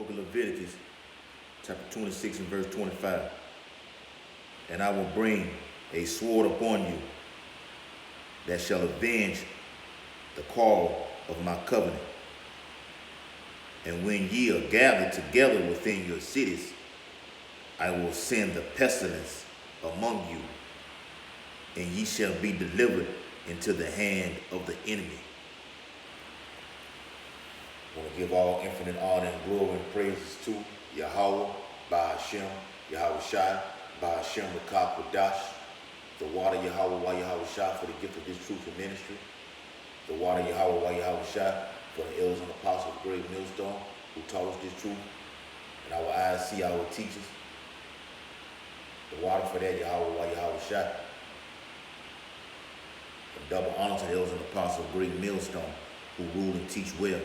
book of Leviticus, chapter 26 and verse 25. And I will bring a sword upon you that shall avenge the call of my covenant. And when ye are gathered together within your cities, I will send the pestilence among you, and ye shall be delivered into the hand of the enemy. I want to give all infinite honor and glory and praises to Yahweh, Ba'ashem, Yahweh Shai, Ba'ashem Rakah Kodash, the water Yahweh, Wah Yahweh Shai, for the gift of this truthful ministry, the water Yahweh, Wah Yahweh Shai, for the elders and apostles of Great Millstone who taught us this truth, and our eyes see our teachers. The water for that Yahweh, Wah Yahweh Shai. And double honor to the elders and apostles of Great Millstone who rule and teach well.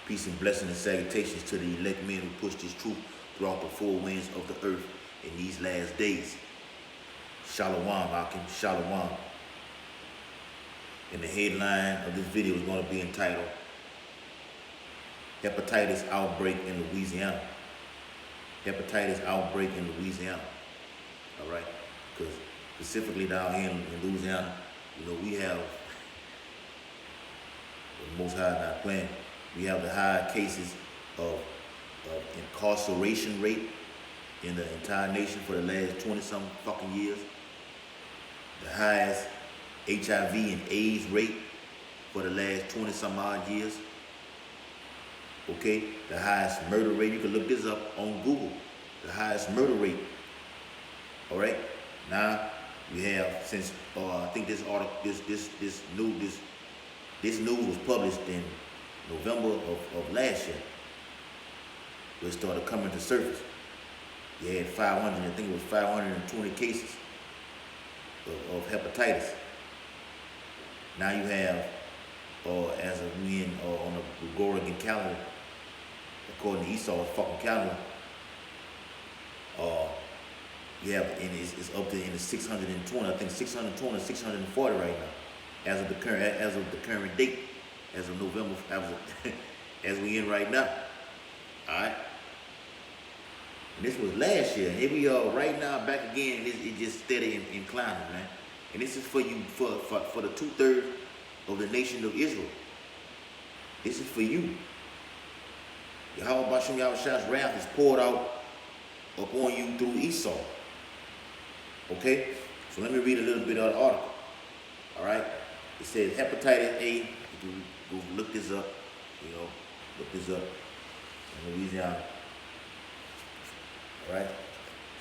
Peace and blessing and salutations to the elect men who push this truth throughout the four winds of the earth in these last days. Shalom, Akim, Shalom. And the headline of this video is going to be entitled Hepatitis Outbreak in Louisiana. Hepatitis Outbreak in Louisiana. All right? Because specifically down here in Louisiana, you know, we have, the Most High not playing, we have the high cases of incarceration rate in the entire nation for the last 20-something fucking years. The highest HIV and AIDS rate for the last 20-some odd years. Okay? The highest murder rate, you can look this up on Google. The highest murder rate. All right? Now, we have, since, I think this article, this news was published in November of last year, where it started coming to surface. You had 520 cases of hepatitis. Now you have, as of we in on the Gregorian calendar, according to Esau's fucking calendar, you have, and it's up to in the 620, I think 620 or 640 right now, as of the current date. As of November, as we in right now. All right? And this was last year. And here we are right now, back again. It just steady and climbing, man. And this is for you, for the 2/3 of the nation of Israel. This is for you. Yahweh Ba'ashem Yahweh Shai's wrath is poured out upon you through Esau. Okay? So let me read a little bit of the article. All right? It says hepatitis A. Go look this up, you know, look this up in Louisiana. All right?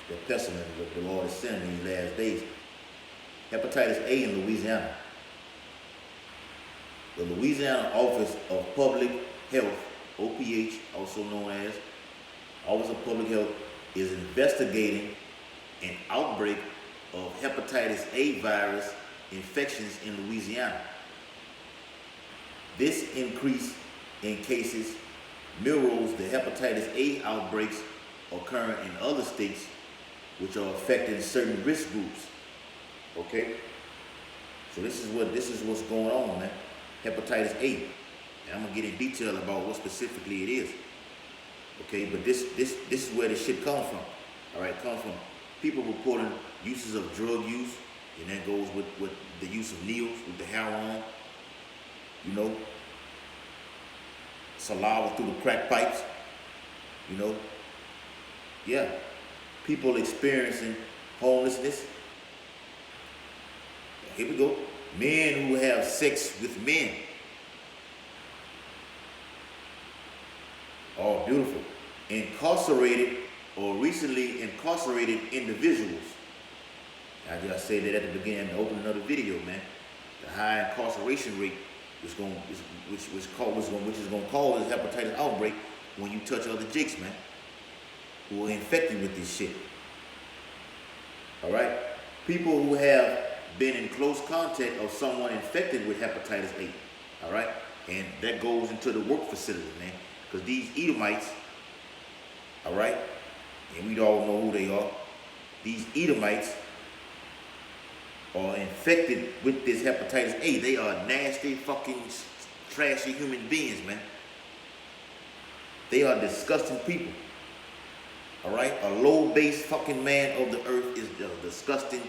The pestilence that the Lord is sending in these last days. Hepatitis A in Louisiana. The Louisiana Office of Public Health, OPH, also known as Office of Public Health, is investigating an outbreak of hepatitis A virus infections in Louisiana. This increase in cases mirrors the hepatitis A outbreaks occurring in other states which are affecting certain risk groups. Okay? So this is what's going on, man. Hepatitis A. And I'm gonna get in detail about what specifically it is. Okay, but this is where this shit comes from. All right, it comes from people reporting uses of drug use, and that goes with the use of needles, with the heroin. You know, saliva through the crack pipes, you know. Yeah, people experiencing homelessness. Here we go. Men who have sex with men. Oh, beautiful. Incarcerated or recently incarcerated individuals. I just said that at the beginning to open another video, man. The high incarceration rate which is going to cause this hepatitis outbreak when you touch other jakes, man, who are infected with this shit. All right? People who have been in close contact of someone infected with hepatitis A. All right? And that goes into the work facility, man. Because these Edomites, all right? And we all know who they are. These Edomites are infected with this hepatitis A. They are nasty, fucking, trashy human beings, man. They are disgusting people. All right? A low-based fucking man of the earth is a disgusting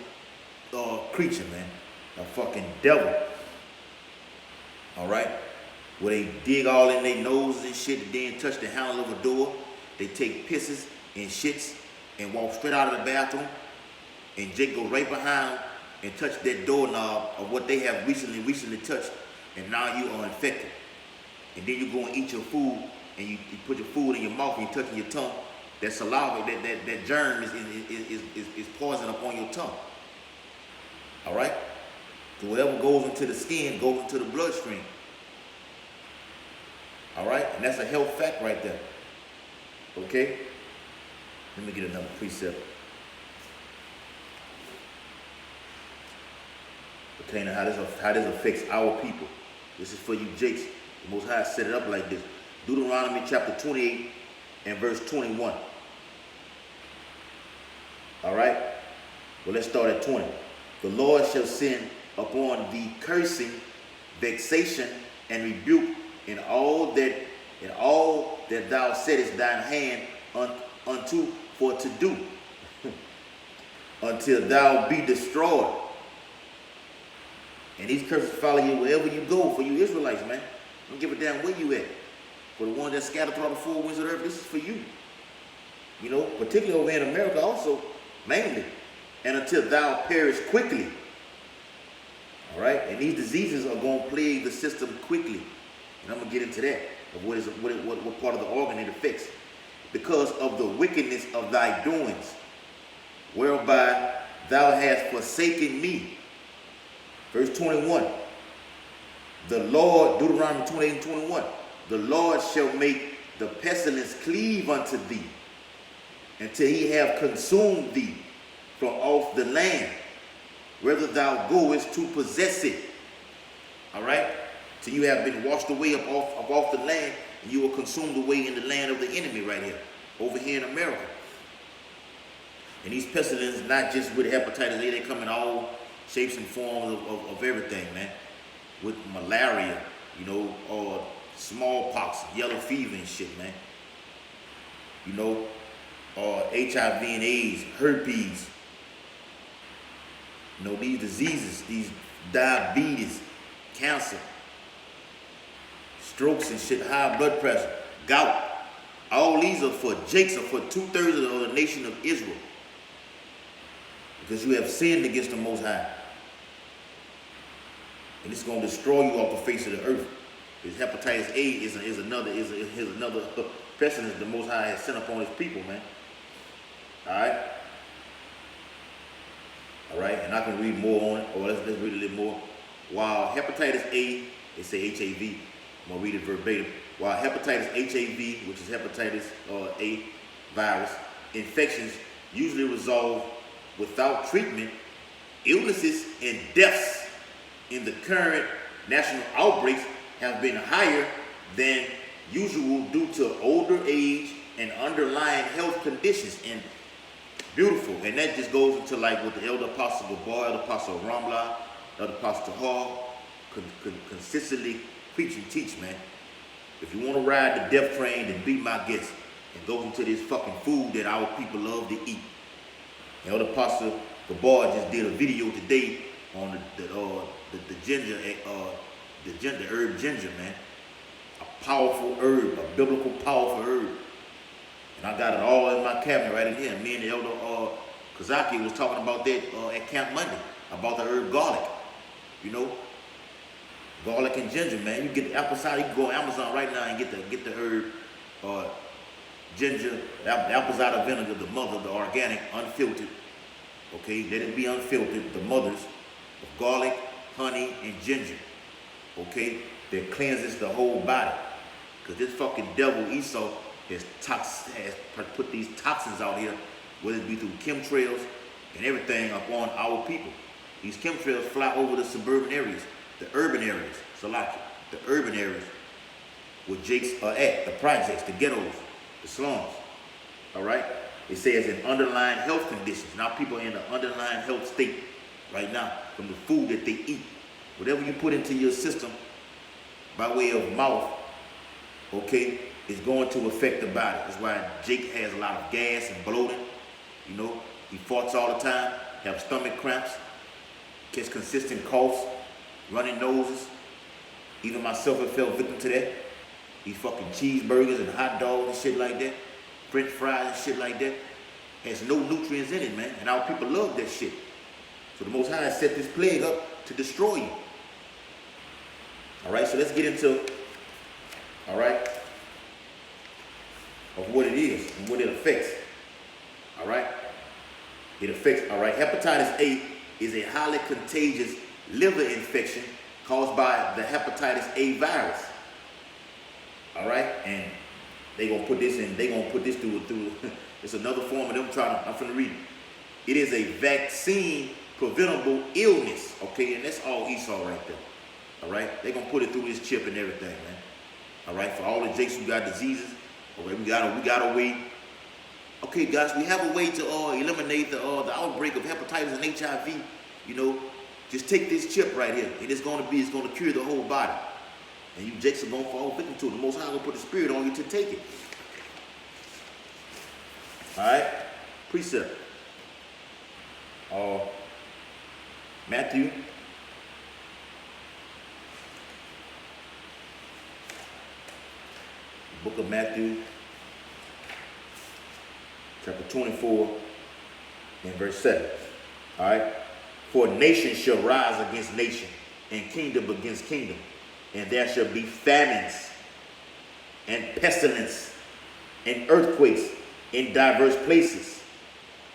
creature, man. A fucking devil. All right? Where they dig all in their noses and shit, and then touch the handle of a door. They take pisses and shits and walk straight out of the bathroom. And Jake goes right behind them and touch that doorknob of what they have recently touched. And now you are infected. And then you go and eat your food, and you put your food in your mouth and you're touching your tongue. That saliva, that germ is poison upon your tongue. All right? So whatever goes into the skin goes into the bloodstream. All right? And that's a health fact right there. Okay? Let me get another precept. Okay, now how this affects our people. This is for you Jakes. The Most High set it up like this. Deuteronomy chapter 28 and verse 21. All right? Well, let's start at 20. The Lord shall send upon thee cursing, vexation, and rebuke in all that thou settest thine hand unto for to do, until thou be destroyed. And these curses follow you wherever you go for you Israelites, man. Don't give a damn where you at. For the ones that scattered throughout the four winds of the earth, this is for you. You know, particularly over in America also, mainly. And until thou perish quickly. All right? And these diseases are going to plague the system quickly. And I'm going to get into that, of what part of the organ it affects. Because of the wickedness of thy doings, whereby thou hast forsaken me. Verse 21. The Lord, Deuteronomy 28 and 21. The Lord shall make the pestilence cleave unto thee, until he have consumed thee from off the land, whether thou goest to possess it. All right? Till you have been washed away up off the land, and you are consumed away in the land of the enemy right here, over here in America. And these pestilences, not just with hepatitis A, they come in all shapes and forms of everything, man. With malaria, you know, or smallpox, yellow fever and shit, man. You know, or HIV and AIDS, herpes. You know, these diseases, these diabetes, cancer, strokes and shit, high blood pressure, gout. All these are for Jakes, are for 2/3 of the nation of Israel. Because you have sinned against the Most High. And it's going to destroy you off the face of the earth. Because hepatitis A is another pestilence the Most High has sent upon his people, man. Alright? Alright, and I can read more on it, or let's read a little more. While hepatitis A, they say HAV, I'm going to read it verbatim. While hepatitis HAV, which is hepatitis A virus, infections usually resolve without treatment, illnesses and deaths in the current national outbreaks have been higher than usual due to older age and underlying health conditions. And beautiful. And that just goes into like what the Elder Apostle Gabar, Elder Apostle Ramla, Elder Apostle Hall consistently preach and teach, man. If you want to ride the death train, then be my guest and go into this fucking food that our people love to eat. Elder Apostle Gabar just did a video today on the ginger, the herb ginger, man. A powerful herb, a biblical powerful herb. And I got it all in my cabinet right in here. Me and the Elder Kazaki was talking about that at Camp Monday, about the herb garlic. You know? Garlic and ginger, man. You get the apple cider, you can go on Amazon right now and get the herb ginger, the apple cider vinegar, the mother, the organic, unfiltered. Okay, let it be unfiltered, the mothers of garlic, honey, and ginger. Okay, that cleanses the whole body. Because this fucking devil Esau has put these toxins out here, whether it be through chemtrails and everything upon our people. These chemtrails fly over the suburban areas, the urban areas, the urban areas where Jakes are at, the projects, the ghettos, the slums. All right? It says in underlying health conditions. Now people are in an underlying health state right now from the food that they eat. Whatever you put into your system by way of mouth, okay, is going to affect the body. That's why Jake has a lot of gas and bloating. You know, he farts all the time, have stomach cramps, gets consistent coughs, running noses. Even myself have fell victim to that. These fucking cheeseburgers and hot dogs and shit like that, French fries and shit like that, has no nutrients in it, man. And our people love that shit. So the Most High set this plague up to destroy you. All right, so let's get into, all right, of what it is and what it affects. All right, it affects, all right, hepatitis A is a highly contagious liver infection caused by the hepatitis A virus. All right, and they gonna put this in. They gonna put this through. It's another form of them trying to. I'm finna read it. It is a vaccine preventable illness. Okay, and that's all Esau right there. All right, they gonna put it through this chip and everything, man. All right, for all the Jakes who got diseases. All right, we got a way. Okay, guys, we have a way to eliminate the outbreak of hepatitis and HIV. You know, just take this chip right here, and it's gonna cure the whole body. And you Jakes are going to fall victim to it. The Most High will put the spirit on you to take it. Alright? Precept. Matthew. Book of Matthew. Chapter 24. And verse 7. Alright? For nation shall rise against nation, and kingdom against kingdom. And there shall be famines, and pestilence, and earthquakes in diverse places.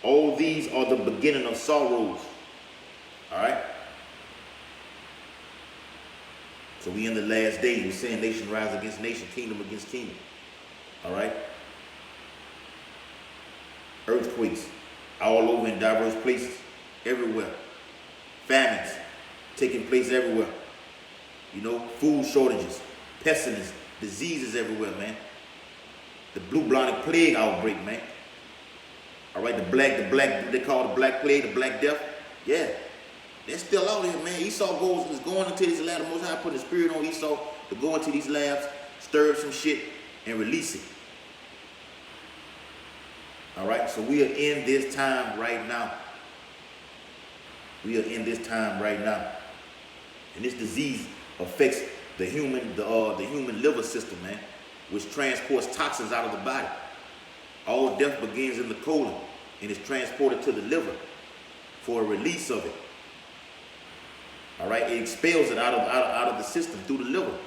All these are the beginning of sorrows. All right? So we in the last days. We're saying nation rise against nation, kingdom against kingdom. All right? Earthquakes all over in diverse places, everywhere. Famines taking place everywhere. You know, food shortages, pestilence, diseases everywhere, man. The bubonic plague outbreak, man. All right, the black, they call it the black plague, the black death. Yeah, they're still out here, man. Esau is going into this lab. The Most High put the spirit on Esau to go into these labs, stir up some shit, and release it. All right, so we are in this time right now. We are in this time right now. And this disease affects the human liver system, man, which transports toxins out of the body. All death begins in the colon and is transported to the liver for a release of it. All right, it expels it out of the system through the liver.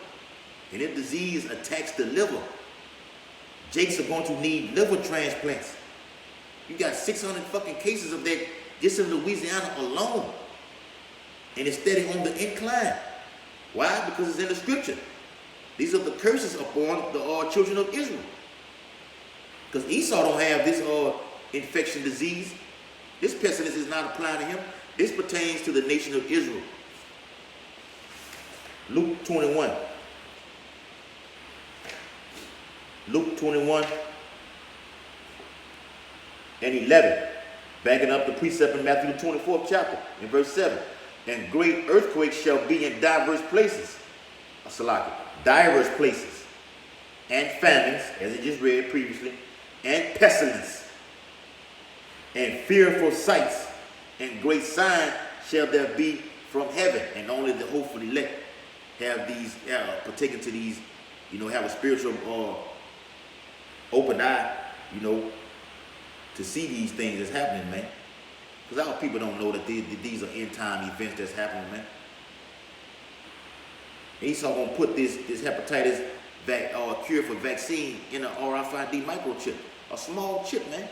And if disease attacks the liver, Jakes are going to need liver transplants. You got 600 fucking cases of that just in Louisiana alone. And it's steady on the incline. Why? Because it's in the scripture. These are the curses upon the children of Israel. Because Esau don't have this infection disease. This pestilence is not applying to him. This pertains to the nation of Israel. Luke 21. Luke 21 and 11. Backing up the precept in Matthew the 24th chapter in verse 7. And great earthquakes shall be in diverse places. Diverse places. And famines, as I just read previously. And pestilence. And fearful sights. And great sign shall there be from heaven. And only the hopeful elect have these, partaken to these, have a spiritual open eye, to see these things that's happening, man. Because our people don't know that these are end time events that's happening, man. Esau gonna put this hepatitis cure for vaccine in an RFID microchip, a small chip, man.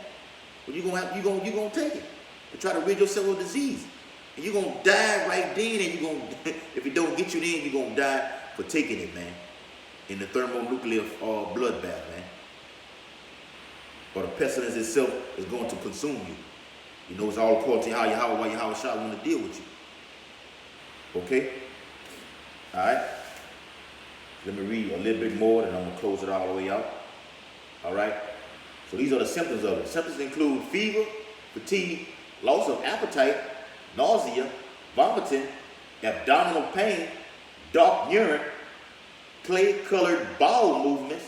But you gonna take it to try to rid yourself of disease, and you're gonna die right then. And if it don't get you then, you're gonna die for taking it, man. In the thermonuclear bloodbath, man. Or the pestilence itself is going to consume you. It's all according to how Yahweh Shah want to deal with you. Okay? All right? Let me read a little bit more, and I'm going to close it all the way out. All right? So these are the symptoms of it. Symptoms include fever, fatigue, loss of appetite, nausea, vomiting, abdominal pain, dark urine, clay-colored bowel movements,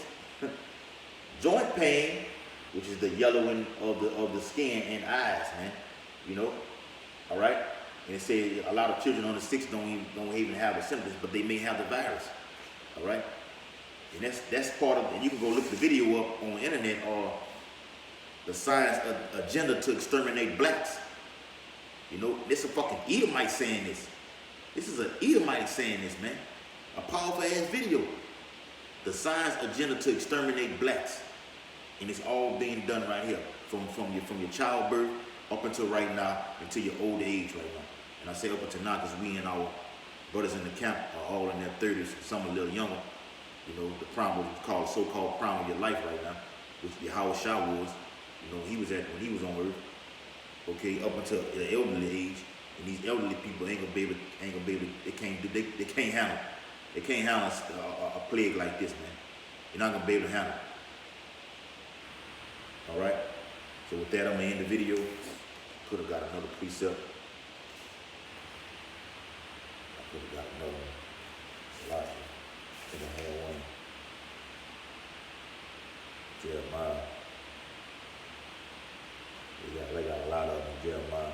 joint pain, which is the yellowing of the skin and eyes, man. You know, all right. And it says a lot of children under 6 don't even have the symptoms, but they may have the virus. All right. And that's part of. And you can go look the video up on the internet, or the science agenda to exterminate blacks. You know, this is a fucking Edomite saying this. This is an Edomite saying this, man. A powerful ass video. The science agenda to exterminate blacks. And it's all being done right here. From your childbirth up until right now, until your old age right now. And I say up until now because we and our brothers in the camp are all in their 30s, some a little younger. You know, the prime, what we call so-called prime of your life right now, which Yahweh Shah was. You know, he was at when he was on earth. Okay, up until the elderly age. And these elderly people ain't gonna be able they can't handle. They can't handle a plague like this, man. You're not gonna be able to handle it. Alright? So with that, I'm gonna end the video. Could have got another precept. I could have got another one. It's a lot. I think I had one. Jeremiah. They got a lot of them in Jeremiah.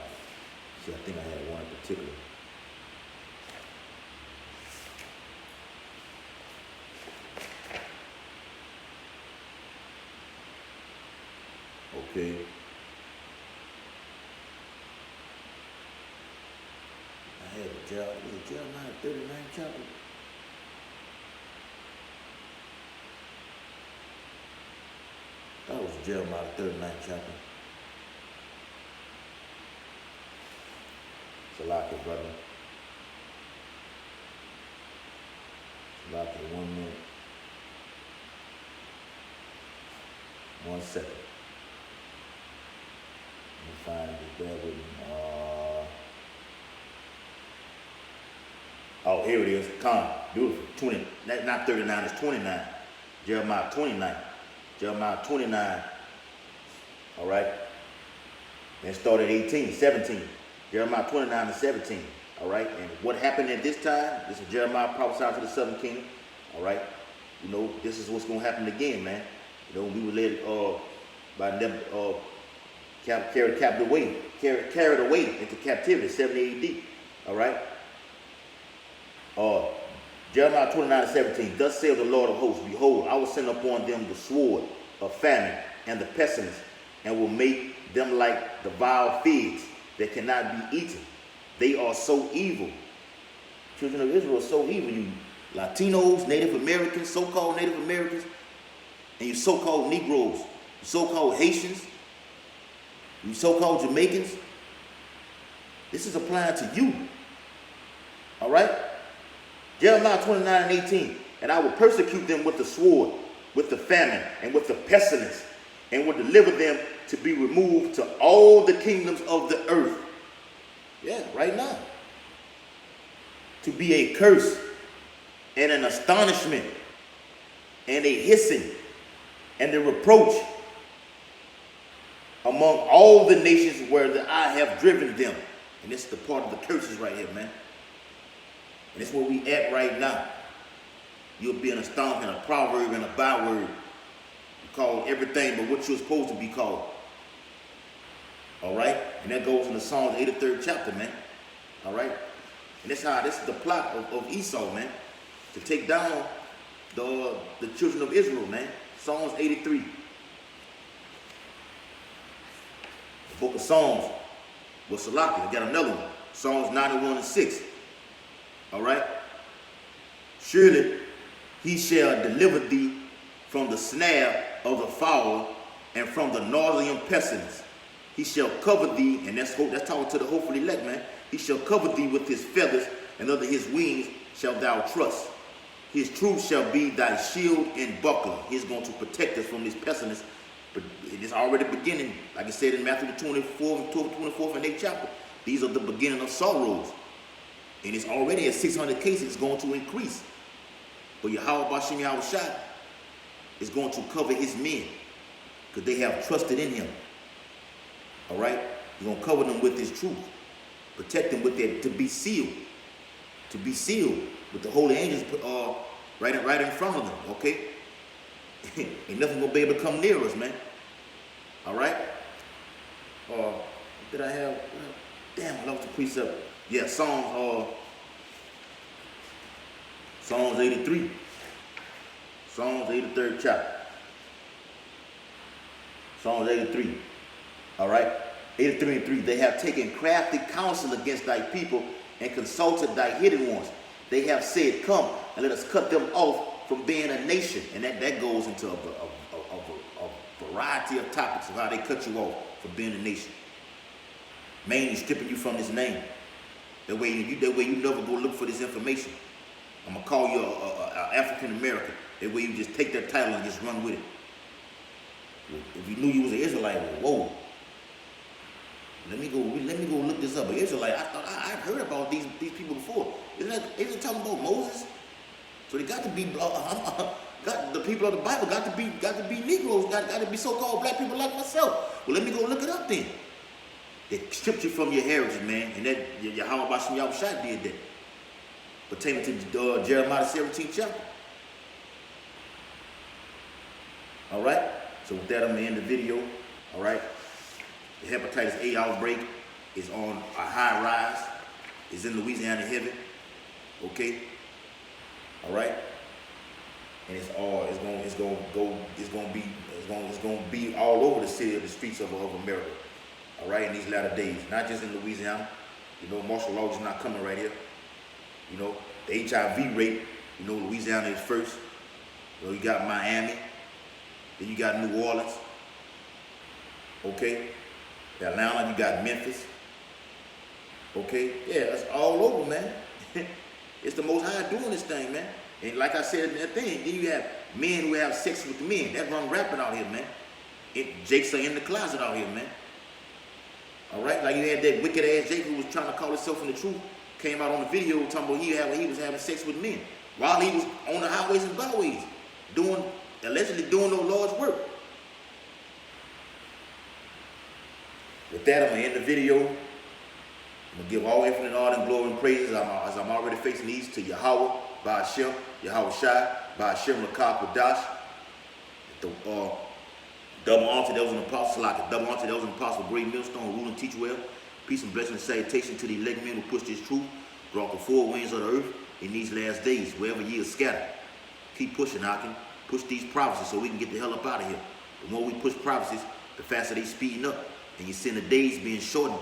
See, I think I had one in particular. Okay. I had a Jeremiah 39 chapter. That was Jeremiah 39 chapter. Salaki, brother. Salaki, 1 minute. 1 second. Let me find it. Bear with me. Oh, here it is. Come. Beautiful. 20. Not 39, it's 29. Jeremiah 29. Jeremiah 29. All right. Then start at 17. Jeremiah 29 and 17. All right. And what happened at this time? This is Jeremiah prophesying to the southern kingdom. All right. You know, this is what's going to happen again, man. You know, we were led by them carried away into captivity, 70 AD. All right. Jeremiah 29 and 17. Thus saith the Lord of hosts, behold, I will send upon them the sword of famine and the pestilence, and will make them like the vile figs that cannot be eaten. They are so evil. Children of Israel are so evil. You Latinos, Native Americans, so-called Native Americans, and you so-called Negroes, you so-called Haitians, you so-called Jamaicans. This is applying to you. All right? Jeremiah 29 and 18. And I will persecute them with the sword, with the famine, and with the pestilence, and will deliver them to be removed to all the kingdoms of the earth. Yeah, right now. To be a curse and an astonishment and a hissing and a reproach among all the nations where I have driven them. And this is the part of the curses right here, man. And this is where we at right now. You'll be an astonishment, a proverb, and a byword. You call everything but what you're supposed to be called. All right? And that goes in the Psalms 83rd chapter, man. All right? And this is the plot of Esau, man. To take down the children of Israel, man. Psalms 83. The book of Psalms was Salaki. I got another one. Psalms 91 and 6. All right? Surely he shall deliver thee from the snare of the fowler and from the nauseous pestilence. He shall cover thee, and that's talking to the hopeful elect, man. He shall cover thee with his feathers, and under his wings shalt thou trust. His truth shall be thy shield and buckler. He's going to protect us from this pestilence. But it is already beginning, like I said in Matthew the 24th and 8th chapter. These are the beginning of sorrows. And it's already at 600 cases. It's going to increase. But Yahweh Bashim Yahweh Shah is going to cover his men because they have trusted in him. All right? He's going to cover them with his truth. Protect them with their, to be sealed. To be sealed with the holy angels right in front of them. Okay? Ain't nothing gonna be able to come near us, man. All right? Did I have? Damn, I lost the precept. Yeah, Psalms 83. Psalms 83rd chapter. Psalms 83. All right? 83 and 3. They have taken crafty counsel against thy people and consulted thy hidden ones. They have said, come and let us cut them off from being a nation. And that goes into a variety of topics of how they cut you off from being a nation. Mainly stripping you from this name. That way you never go look for this information. I'm going to call you a African American. That way you just take their title and just run with it. If you knew you was an Israelite, whoa. Let me go look this up. An Israelite, I thought I've heard about these people before. Isn't it talking about Moses? So they got to be got the people of the Bible got to be Negroes, got to be so-called black people like myself. Well, let me go look it up then. They stripped you from your heritage, man, and that Yahweh Bashim Yahushua did that. Pertaining to Jeremiah 17th chapter. All right. So with that, I'm gonna end the video. All right. The hepatitis A outbreak is on a high rise. It's in Louisiana heaven. Okay. All right. And it's gonna be all over the city of the streets of America. All right, in these latter days, not just in Louisiana. You know, martial law is not coming right here. You know, the HIV rate. You know, Louisiana is first. You know, you got Miami. Then you got New Orleans. Okay. Atlanta, you got Memphis. Okay. Yeah, it's all over, man. It's the Most High doing this thing, man. And like I said in that thing, then you have men who have sex with men. That run rapid out here, man. Jakes are in the closet out here, man. All right, like you had that wicked ass Jake who was trying to call himself in the truth, came out on the video talking about he was having sex with men while he was on the highways and byways, allegedly doing no Lord's work. With that, I'm gonna end the video. I'm gonna give all infinite honor and glory and praises as I'm already facing these to Yahweh, Ba'ashem, Yahweh Shai, Ba'ashem Lakah Kodash. Double honor to those in the apostle, double honor to those in the apostle, great millstone, rule and teach well. Peace and blessing and salutation to the elect men who push this truth, brought the four winds of the earth in these last days, wherever ye are scattered. Keep pushing, Akin. Push these prophecies so we can get the hell up out of here. The more we push prophecies, the faster they speeding up. And you see the days being shortened.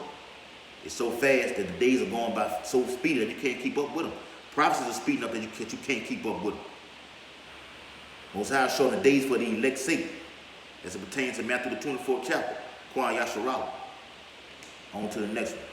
It's so fast that the days are going by so speedy that you can't keep up with them. Prophecies are speeding up that you can't keep up with them. Most High shorten the days for the elect's sake, as it pertains to Matthew the 24th chapter. Quan Yasharala. On to the next one.